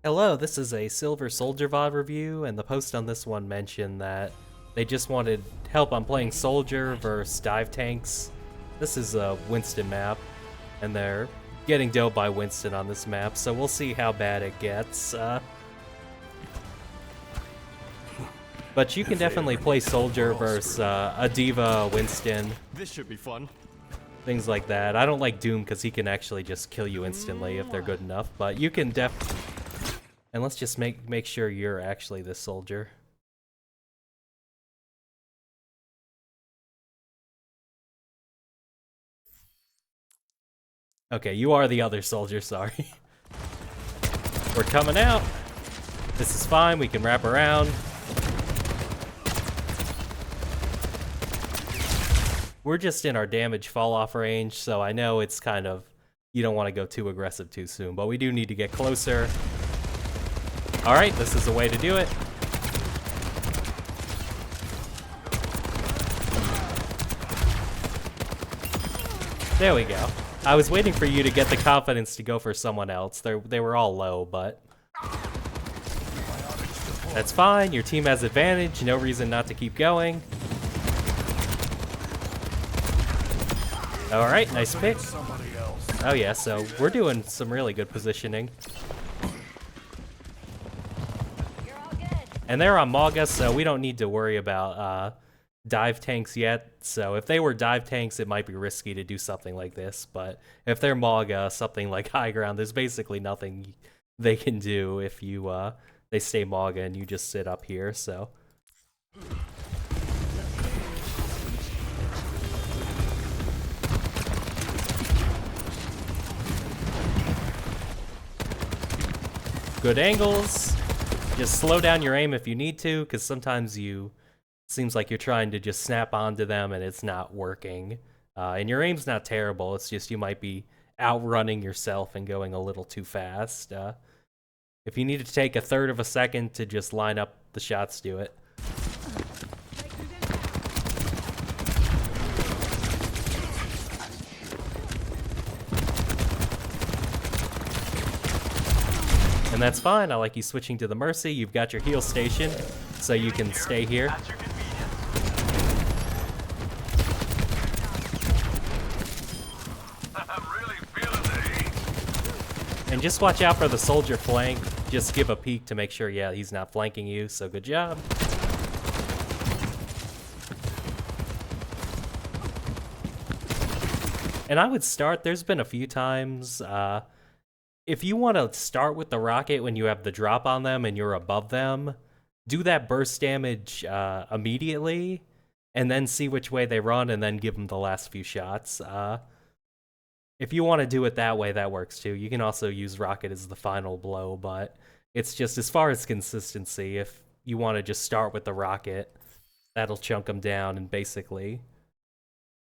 Hello, this is a Silver Soldier VOD review, and the post on this one mentioned that they just wanted help on playing Soldier versus dive tanks. This is a Winston map, and they're getting dealt by Winston on this map, so we'll see how bad it gets. But you can definitely play Soldier versus a Diva, Winston. This should be fun. Things like that. I don't like Doom because he can actually just kill you instantly if they're good enough, but you can and let's just make sure you're actually the soldier. Okay, you are the other soldier, sorry. We're coming out. This is fine, we can wrap around. We're just in our damage fall off range, so I know it's kind of, you don't want to go too aggressive too soon, but we do need to get closer. Alright, this is the way to do it. There we go. I was waiting for you to get the confidence to go for someone else. They were all low, but that's fine. Your team has advantage. No reason not to keep going. Alright, nice pick. Oh yeah, so we're doing some really good positioning. And they're on Mauga, so we don't need to worry about dive tanks yet. So if they were dive tanks, it might be risky to do something like this. But if they're Mauga, something like high ground, there's basically nothing they can do if you they stay Mauga and you just sit up here. So good angles. Just slow down your aim if you need to, because sometimes seems like you're trying to just snap onto them and it's not working. And your aim's not terrible, it's just you might be outrunning yourself and going a little too fast. If you need to take a third of a second to just line up the shots, do it. And that's fine. I like you switching to the Mercy. You've got your heal station, so you can stay here. And just watch out for the soldier flank. Just give a peek to make sure, yeah, he's not flanking you, so good job. And I would start, there's been a few times, if you want to start with the rocket when you have the drop on them and you're above them, do that burst damage immediately, and then see which way they run, and then give them the last few shots. If you want to do it that way, that works too. You can also use rocket as the final blow, but it's just as far as consistency, if you want to just start with the rocket, that'll chunk them down, and basically,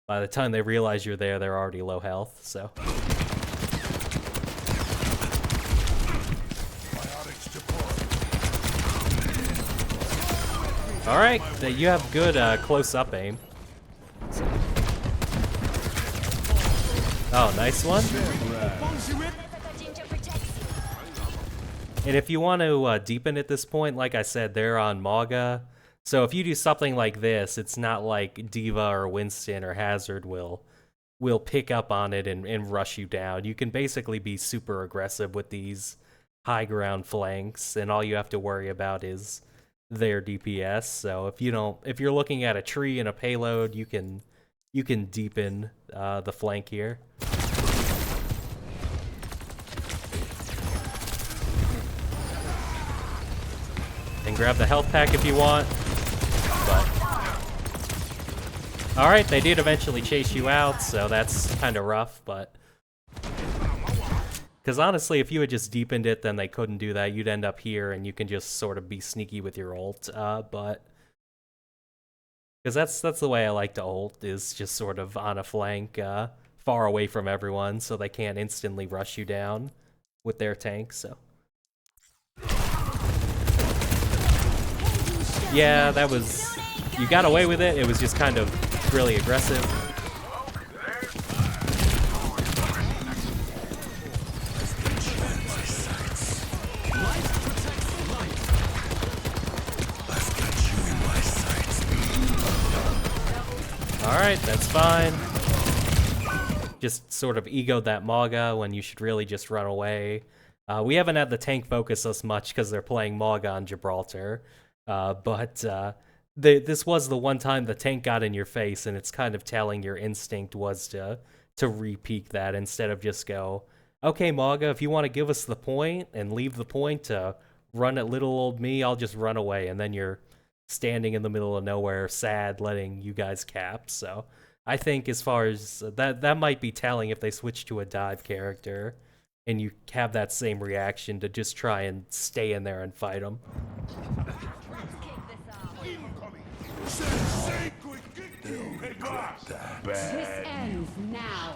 by the time they realize you're there, they're already low health, so... Alright, you have good close-up aim. Oh, nice one. And if you want to deepen at this point, like I said, they're on Mauga. So if you do something like this, it's not like Diva or Winston or Hazard will pick up on it and rush you down. You can basically be super aggressive with these high ground flanks, and all you have to worry about is their DPS. So if you're looking at a tree and a payload, you can deepen the flank here. And grab the health pack if you want. But alright, they did eventually chase you out, so that's kind of rough, but because honestly, if you had just deepened it, then they couldn't do that. You'd end up here, and you can just sort of be sneaky with your ult. But because that's the way I like to ult, is just sort of on a flank, far away from everyone, so they can't instantly rush you down with their tank. So yeah, that was, you got away with it. It was just kind of really aggressive. Alright, that's fine. Just sort of egoed that Maga when you should really just run away. We haven't had the tank focus us much because they're playing Maga on Gibraltar. But this was the one time the tank got in your face, and it's kind of telling your instinct was to re-peek that instead of just go, okay, Maga, if you want to give us the point and leave the point to run at little old me, I'll just run away. And then you're standing in the middle of nowhere, sad, letting you guys cap. So I think as far as that might be telling if they switch to a dive character and you have that same reaction to just try and stay in there and fight them. This ends now.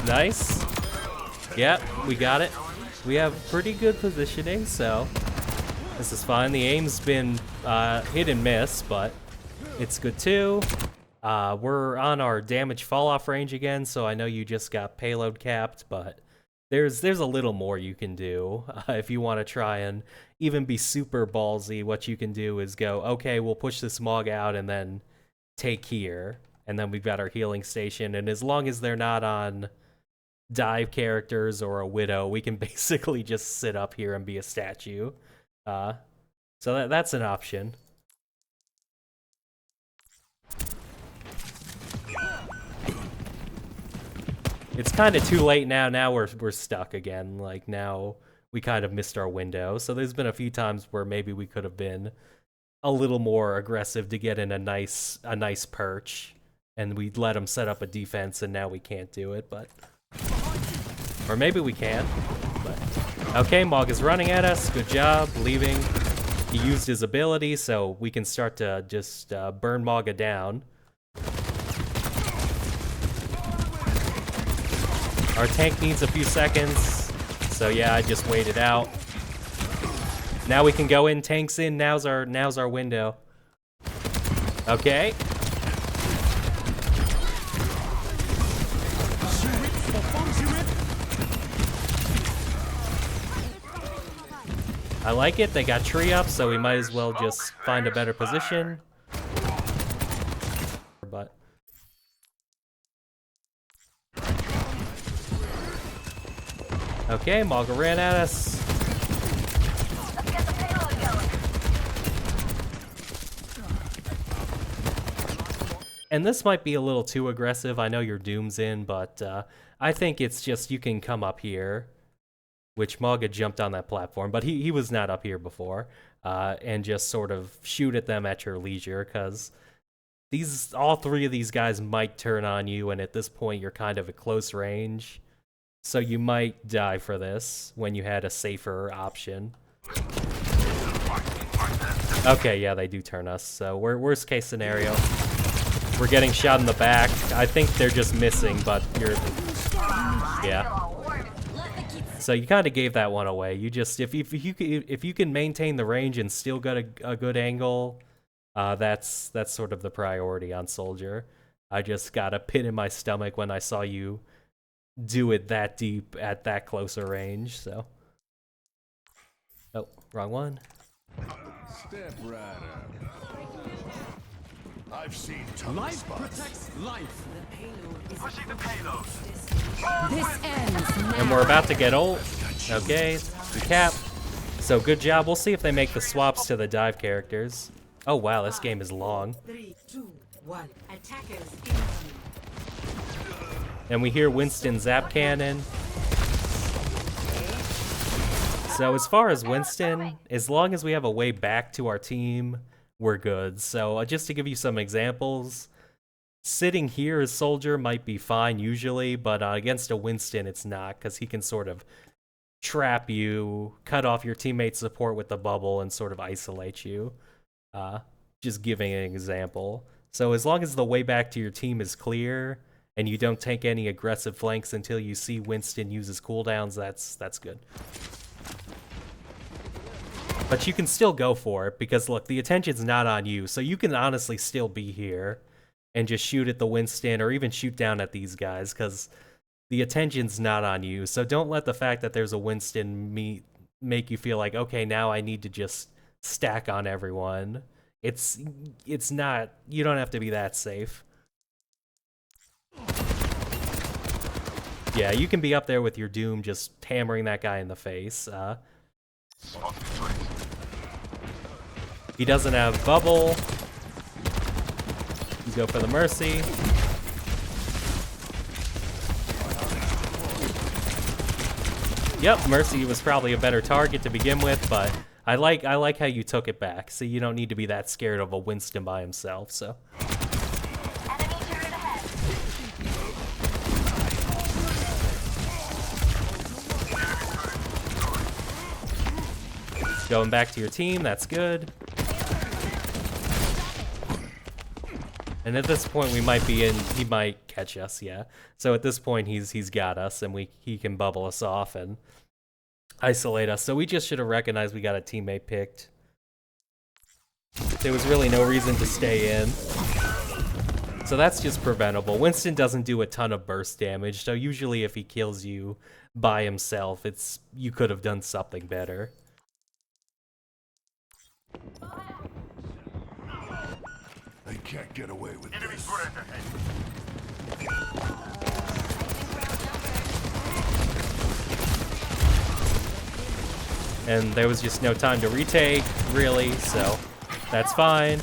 Nice. Yep, we got it. We have pretty good positioning, so this is fine. The aim's been hit and miss, but it's good too. We're on our damage fall-off range again, so I know you just got payload capped, but there's a little more you can do. If you want to try and even be super ballsy, what you can do is go, okay, we'll push this Mog out and then take here. And then we've got our healing station, and as long as they're not on dive characters or a Widow, we can basically just sit up here and be a statue. So that's an option. It's kind of too late now. Now we're stuck again. Like, now we kind of missed our window. So there's been a few times where maybe we could have been a little more aggressive to get in a nice perch, and we let them set up a defense, and now we can't do it. But or maybe we can. But okay, Mog is running at us. Good job leaving. He used his ability, so we can start to just burn Maga down. Our tank needs a few seconds, so yeah, I just waited out. Now we can go in, tanks in, now's our window. Okay. I like it, they got tree up, so we might as well just find a better position. But okay, Maga ran at us. And this might be a little too aggressive. I know your Doom's in, but I think it's just you can come up here, which Maga jumped on that platform, but he was not up here before, and just sort of shoot at them at your leisure, because all three of these guys might turn on you, and at this point you're kind of at close range. So you might die for this when you had a safer option. Okay, yeah, they do turn us. So worst case scenario. We're getting shot in the back. I think they're just missing, but yeah. So you kind of gave that one away. You just if you can maintain the range and still get a good angle, that's sort of the priority on Soldier. I just got a pit in my stomach when I saw you do it that deep at that closer range. So, oh, wrong one. Step right up. I've seen life spots. Protects life. Pushing the payload. This ends now. And we're about to get ult. Okay, we cap. So good job. We'll see if they make the swaps to the dive characters. Oh wow, this game is long. 3, 2, 1. Attackers. And we hear Winston zap cannon. So as far as Winston, as long as we have a way back to our team, we're good. So just to give you some examples, sitting here as Soldier might be fine usually, but against a Winston it's not, because he can sort of trap you, cut off your teammate's support with the bubble, and sort of isolate you. Just giving an example. So as long as the way back to your team is clear, and you don't take any aggressive flanks until you see Winston use his cooldowns, that's good. But you can still go for it, because look, the attention's not on you, so you can honestly still be here and just shoot at the Winston, or even shoot down at these guys, because the attention's not on you. So don't let the fact that there's a Winston make you feel like, okay, now I need to just stack on everyone. It's not, you don't have to be that safe. Yeah, you can be up there with your Doom just hammering that guy in the face. He doesn't have bubble. You go for the Mercy. Yep, Mercy was probably a better target to begin with, but I like how you took it back. So you don't need to be that scared of a Winston by himself, so. Going back to your team, that's good. And at this point we might be in, he might catch us, yeah. So at this point he's got us and he can bubble us off and isolate us. So we just should have recognized we got a teammate picked. There was really no reason to stay in. So that's just preventable. Winston doesn't do a ton of burst damage, so usually if he kills you by himself, you could have done something better. They can't get away with this. And there was just no time to retake, really, so that's fine.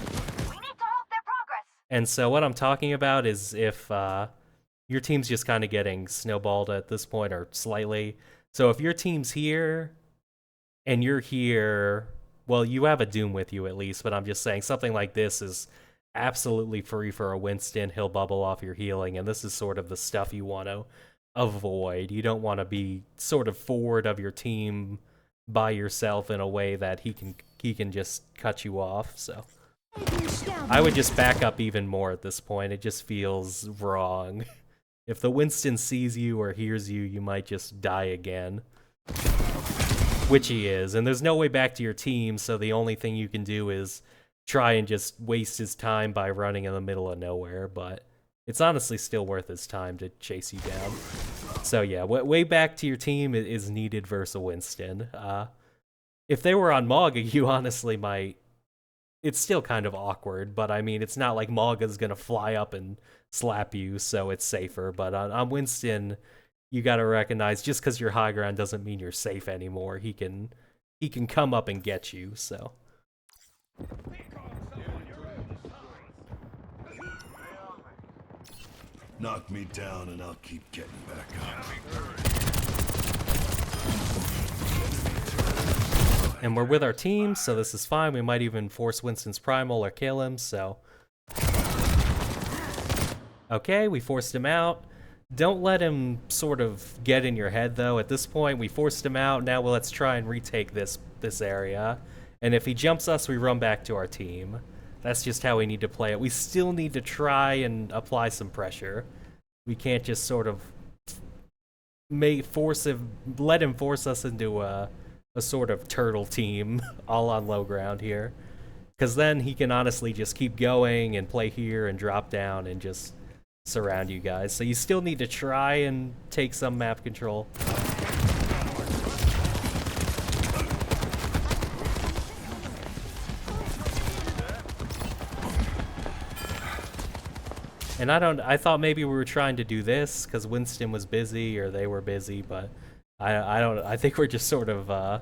And so what I'm talking about is if your team's just kind of getting snowballed at this point, or slightly. So if your team's here, and you're here, well, you have a Doom with you at least, but I'm just saying something like this is absolutely free for a Winston. He'll bubble off your healing, and this is sort of the stuff you want to avoid. You don't want to be sort of forward of your team by yourself in a way that he can just cut you off, so. I would just back up even more at this point. It just feels wrong. If the Winston sees you or hears you, you might just die again. Which he is, and there's no way back to your team, so the only thing you can do is try and just waste his time by running in the middle of nowhere, but it's honestly still worth his time to chase you down. So yeah, way back to your team is needed versus a Winston. If they were on Mauga, you honestly might... It's still kind of awkward, but I mean, it's not like Mauga's gonna fly up and slap you, so it's safer. But on Winston, you gotta recognize, just because you're high ground doesn't mean you're safe anymore. He can come up and get you, so... Knock me down and I'll keep getting back up. And we're with our team, so this is fine. We might even force Winston's Primal or kill him, so... Okay, we forced him out. Don't let him sort of get in your head, though. At this point, we forced him out. Now let's try and retake this area. And if he jumps us, we run back to our team. That's just how we need to play it. We still need to try and apply some pressure. We can't just sort of let him force us into a sort of turtle team all on low ground here. Because then he can honestly just keep going and play here and drop down and just surround you guys. So you still need to try and take some map control. And I thought maybe we were trying to do this because Winston was busy or they were busy, but I think we're just sort of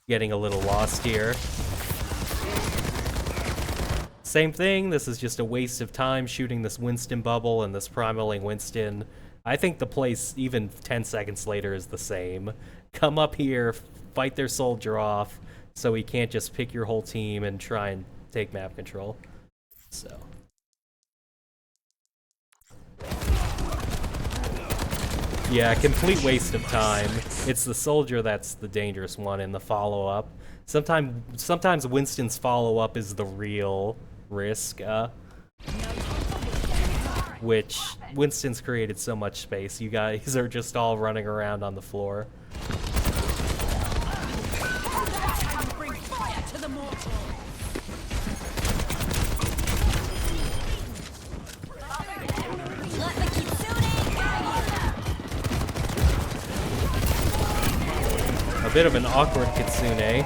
getting a little lost here. Same thing, this is just a waste of time shooting this Winston bubble and this primaling Winston. I think the place, even 10 seconds later, is the same. Come up here, fight their soldier off, so he can't just pick your whole team and try and take map control. So... Yeah, complete waste of time. It's the soldier that's the dangerous one in the follow-up. Sometimes Winston's follow-up is the real risk, which Winston's created so much space. You guys are just all running around on the floor. bit of an awkward Kitsune.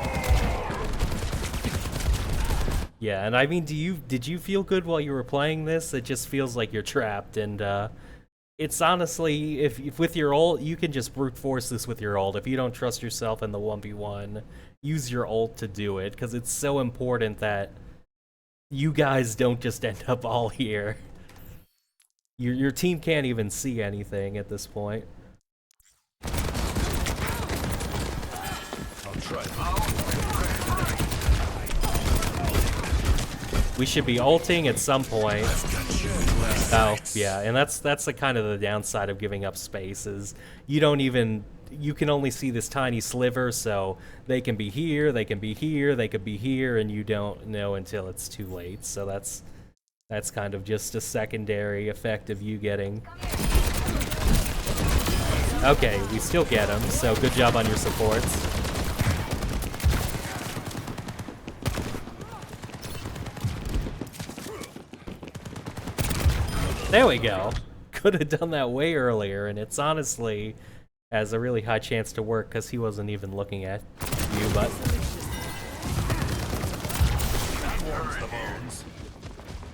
Yeah, and I mean, did you feel good while you were playing this? It just feels like you're trapped, and it's honestly, if with your ult, you can just brute force this with your ult. If you don't trust yourself in the 1v1, use your ult to do it, because it's so important that you guys don't just end up all here. Your team can't even see anything at this point. I'll try. We should be ulting at some point. Oh, yeah, and that's the kind of the downside of giving up space is you can only see this tiny sliver, so they can be here, they can be here, they could be here, and you don't know until it's too late. So that's kind of just a secondary effect of you getting. Okay, we still get him, so good job on your supports. There we go. Could have done that way earlier, and it's honestly has a really high chance to work because he wasn't even looking at you, but...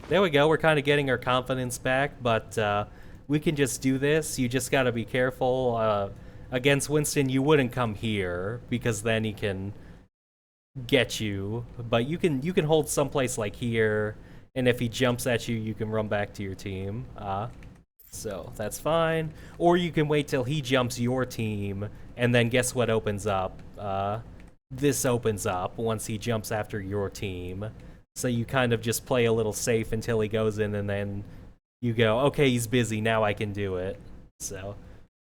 There we go, we're kind of getting our confidence back, but we can just do this. You just gotta be careful. Against Winston, you wouldn't come here, because then he can get you. But you can hold someplace like here, and if he jumps at you, you can run back to your team. So that's fine. Or you can wait till he jumps your team, and then guess what opens up? This opens up once he jumps after your team. So you kind of just play a little safe until he goes in, and then you go, okay, he's busy, now I can do it. So,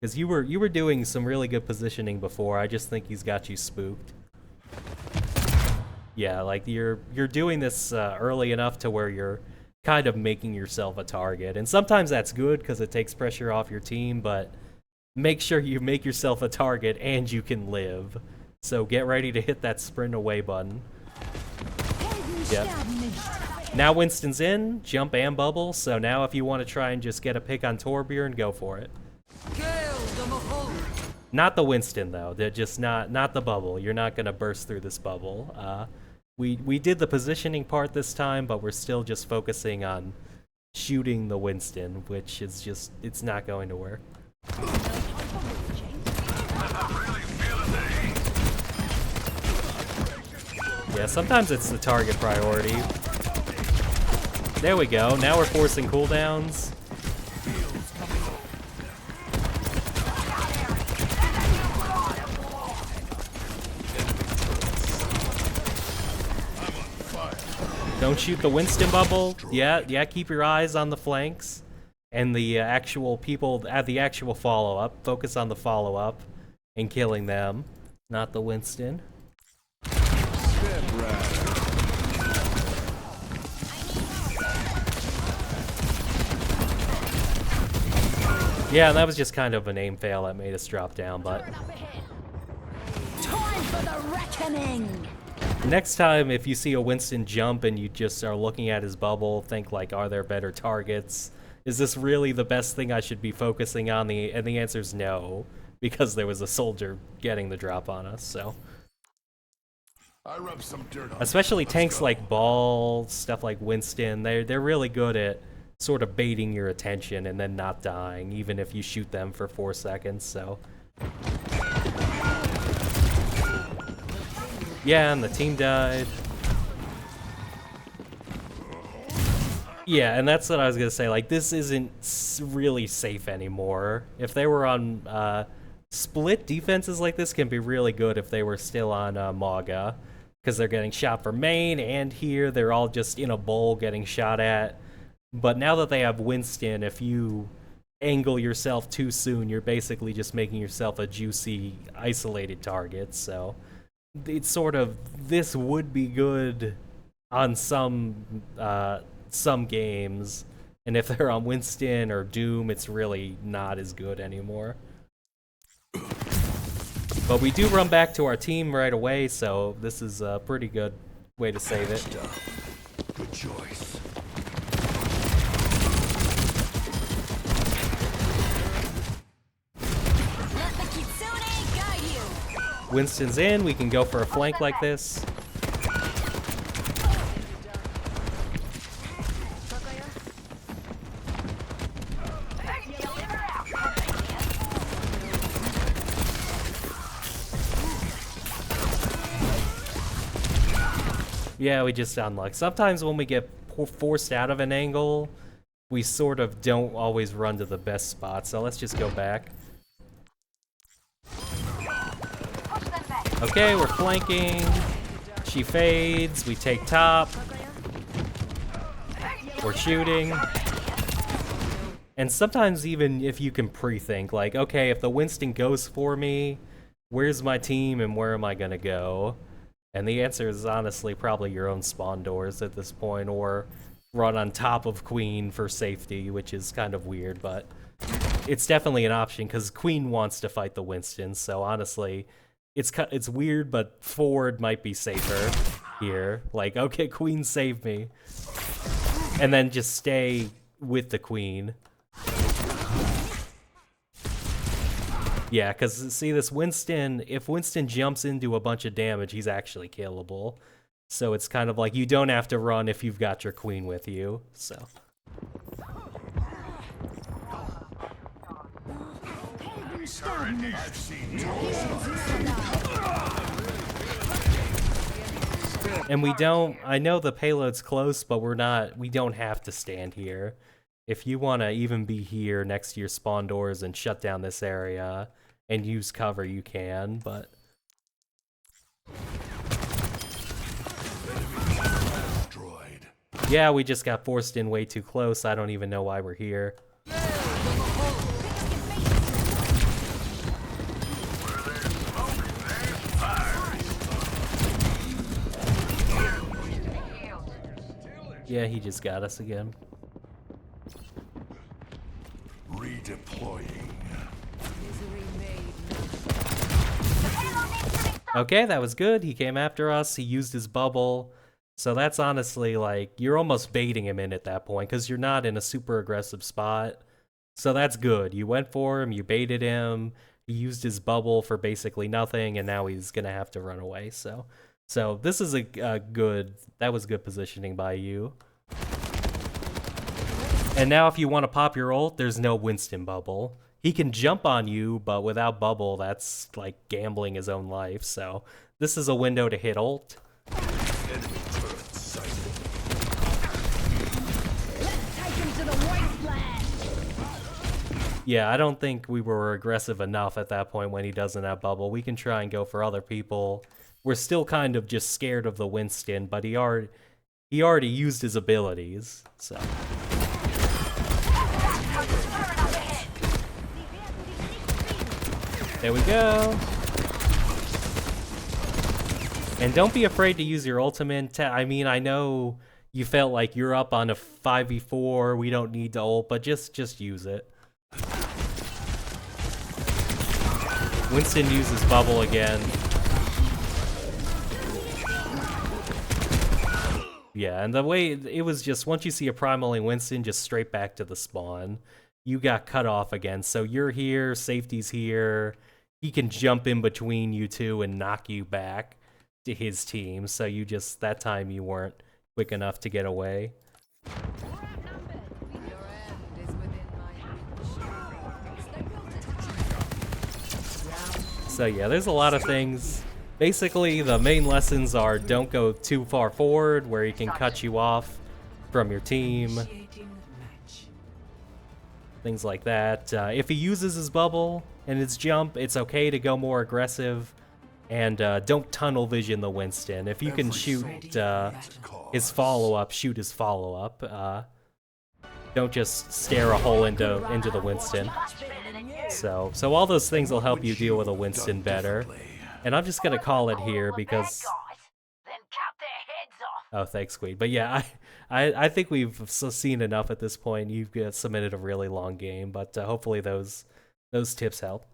because you were doing some really good positioning before, I just think he's got you spooked. Yeah, like you're doing this early enough to where you're kind of making yourself a target, and sometimes that's good because it takes pressure off your team, but make sure you make yourself a target and you can live. So get ready to hit that sprint away button. Yep. Now Winston's in, jump and bubble, so now if you want to try and just get a pick on Torbjorn, go for it. Not the Winston though, they're just not the bubble. You're not gonna burst through this bubble. We did the positioning part this time, but we're still just focusing on shooting the Winston, which is just, it's not going to work. Yeah, sometimes it's the target priority. There we go, now we're forcing cooldowns. Don't shoot the Winston bubble. Yeah, keep your eyes on the flanks and the actual people at the actual follow-up. Focus on the follow-up and killing them, not the Winston. Yeah, that was just kind of an aim fail that made us drop down, but... Time for the reckoning! Next time, if you see a Winston jump and you just are looking at his bubble, think like, are there better targets? Is this really the best thing I should be focusing on? And the answer is no, because there was a soldier getting the drop on us, so... I rub some dirt on Especially tanks like Ball, stuff like Winston, they're really good at sort of baiting your attention and then not dying, even if you shoot them for 4 seconds, so... Yeah, and the team died. Yeah, and that's what I was gonna say, like, this isn't really safe anymore. If they were on, split defenses like this can be really good if they were still on, Mauga. Because they're getting shot for main, and here they're all just in a bowl getting shot at. But now that they have Winston, if you angle yourself too soon, you're basically just making yourself a juicy, isolated target, so... It's sort of, this would be good on some games, and if they're on Winston or Doom, it's really not as good anymore. But we do run back to our team right away, so this is a pretty good way to save it. Good choice. Let the Kitsune guide you! Winston's in, we can go for a flank like this. Yeah, we just unlock. Sometimes when we get forced out of an angle, we sort of don't always run to the best spot, so let's just go back. Okay, we're flanking. She fades, we take top. We're shooting. And sometimes even if you can pre-think, like, okay, if the Winston goes for me, where's my team and where am I gonna go? And the answer is honestly probably your own spawn doors at this point, or run on top of Queen for safety, which is kind of weird, but it's definitely an option because Queen wants to fight the Winston, so honestly, it's weird, but forward might be safer here. Like, okay, Queen, save me. And then just stay with the Queen. Yeah, because see, this Winston, if Winston jumps into a bunch of damage, he's actually killable. So it's kind of like you don't have to run if you've got your Queen with you, so. And we don't, I know the payload's close, but we don't have to stand here. If you want to even be here next to your spawn doors and shut down this area and use cover, you can, but... Yeah, we just got forced in way too close. I don't even know why we're here. Yeah, he just got us again. Redeploying. Okay, that was good. He came after us. He used his bubble. So that's honestly like, you're almost baiting him in at that point because you're not in a super aggressive spot. So that's good. You went for him, you baited him, he used his bubble for basically nothing, and now he's going to have to run away. So this is a good, that was good positioning by you. And now if you want to pop your ult, there's no Winston bubble. He can jump on you, but without bubble, that's like gambling his own life. So this is a window to hit ult. Yeah, I don't think we were aggressive enough at that point when he doesn't have bubble. We can try and go for other people. We're still kind of just scared of the Winston, but he already used his abilities, so. There we go. And don't be afraid to use your ultimate. I mean, I know you felt like you're up on a 5v4, we don't need to ult, but just use it. Winston uses bubble again. Yeah, and the way it was just, once you see a primaling Winston, just straight back to the spawn. You got cut off again, so you're here, safety's here. He can jump in between you two and knock you back to his team, so you just, that time you weren't quick enough to get away. So yeah, there's a lot of things. Basically, the main lessons are don't go too far forward where he can cut you off from your team. Things like that. If he uses his bubble and his jump, it's okay to go more aggressive. And don't tunnel vision the Winston. If you can shoot his follow-up, shoot his follow-up. Don't just stare a hole into the Winston. So all those things will help you deal with a Winston better. And I'm just gonna call it here because... Oh, thanks, Queen. But yeah, I think we've seen enough at this point. You've submitted a really long game, but hopefully those tips help.